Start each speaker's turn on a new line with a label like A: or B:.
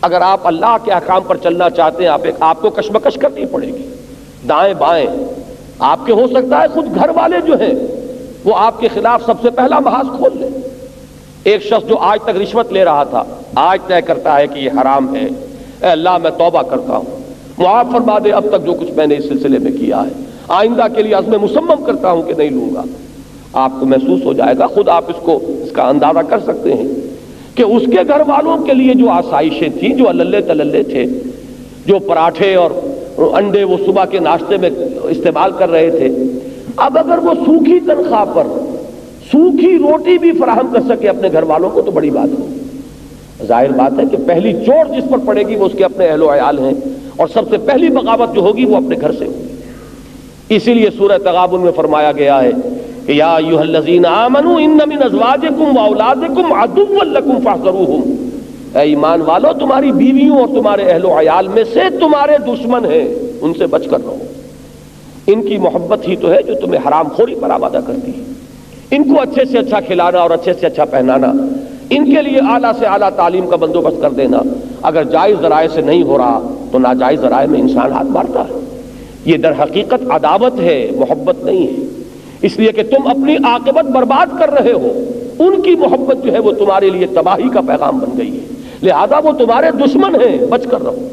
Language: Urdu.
A: اگر آپ اللہ کے احکام پر چلنا چاہتے ہیں آپ کو کشمکش کرنی پڑے گی، دائیں بائیں آپ کے ہو سکتا ہے خود گھر والے جو ہیں وہ آپ کے خلاف سب سے پہلا محاذ کھول لیں۔ ایک شخص جو آج تک رشوت لے رہا تھا آج طے کرتا ہے کہ یہ حرام ہے، اے اللہ میں توبہ کرتا ہوں، معاف فرما دے اب تک جو کچھ میں نے اس سلسلے میں کیا ہے، آئندہ کے لیے عزم مصمم کرتا ہوں کہ نہیں لوں گا۔ آپ کو محسوس ہو جائے گا، خود آپ اس کا اندازہ کر سکتے ہیں کہ اس کے گھر والوں کے لیے جو آسائشیں تھیں، جو اللے تللے تھے، جو پراٹھے اور انڈے وہ صبح کے ناشتے میں استعمال کر رہے تھے، اب اگر وہ سوکھی تنخواہ پر سوکھی روٹی بھی فراہم کر سکے اپنے گھر والوں کو تو بڑی بات ہے۔ ظاہر بات ہے کہ پہلی چوٹ جس پر پڑے گی وہ اس کے اپنے اہل و عیال ہیں، اور سب سے پہلی بغاوت جو ہوگی وہ اپنے گھر سے ہوگی۔ اسی لیے سورہ تغابن میں فرمایا گیا ہے کہ یا ایھا الذین آمنوا ان من ازواجکم واولادکم عدوا لکم فاحذروہم، اے ایمان والو تمہاری بیویوں اور تمہارے اہل و عیال میں سے تمہارے دشمن ہیں، ان سے بچ کر رہو۔ ان کی محبت ہی تو ہے جو تمہیں حرام خوری پر آمادہ کرتی ہے۔ ان کو اچھے سے اچھا کھلانا اور اچھے سے اچھا پہنانا، ان کے لیے اعلیٰ سے اعلیٰ تعلیم کا بندوبست کر دینا، اگر جائز ذرائع سے نہیں ہو رہا تو ناجائز ذرائع میں انسان ہاتھ مارتا ہے۔ یہ در حقیقت عداوت ہے، محبت نہیں ہے، اس لیے کہ تم اپنی عاقبت برباد کر رہے ہو۔ ان کی محبت جو ہے وہ تمہارے لیے تباہی کا پیغام بن گئی ہے، لہذا وہ تمہارے دشمن ہیں، بچ کر رہو۔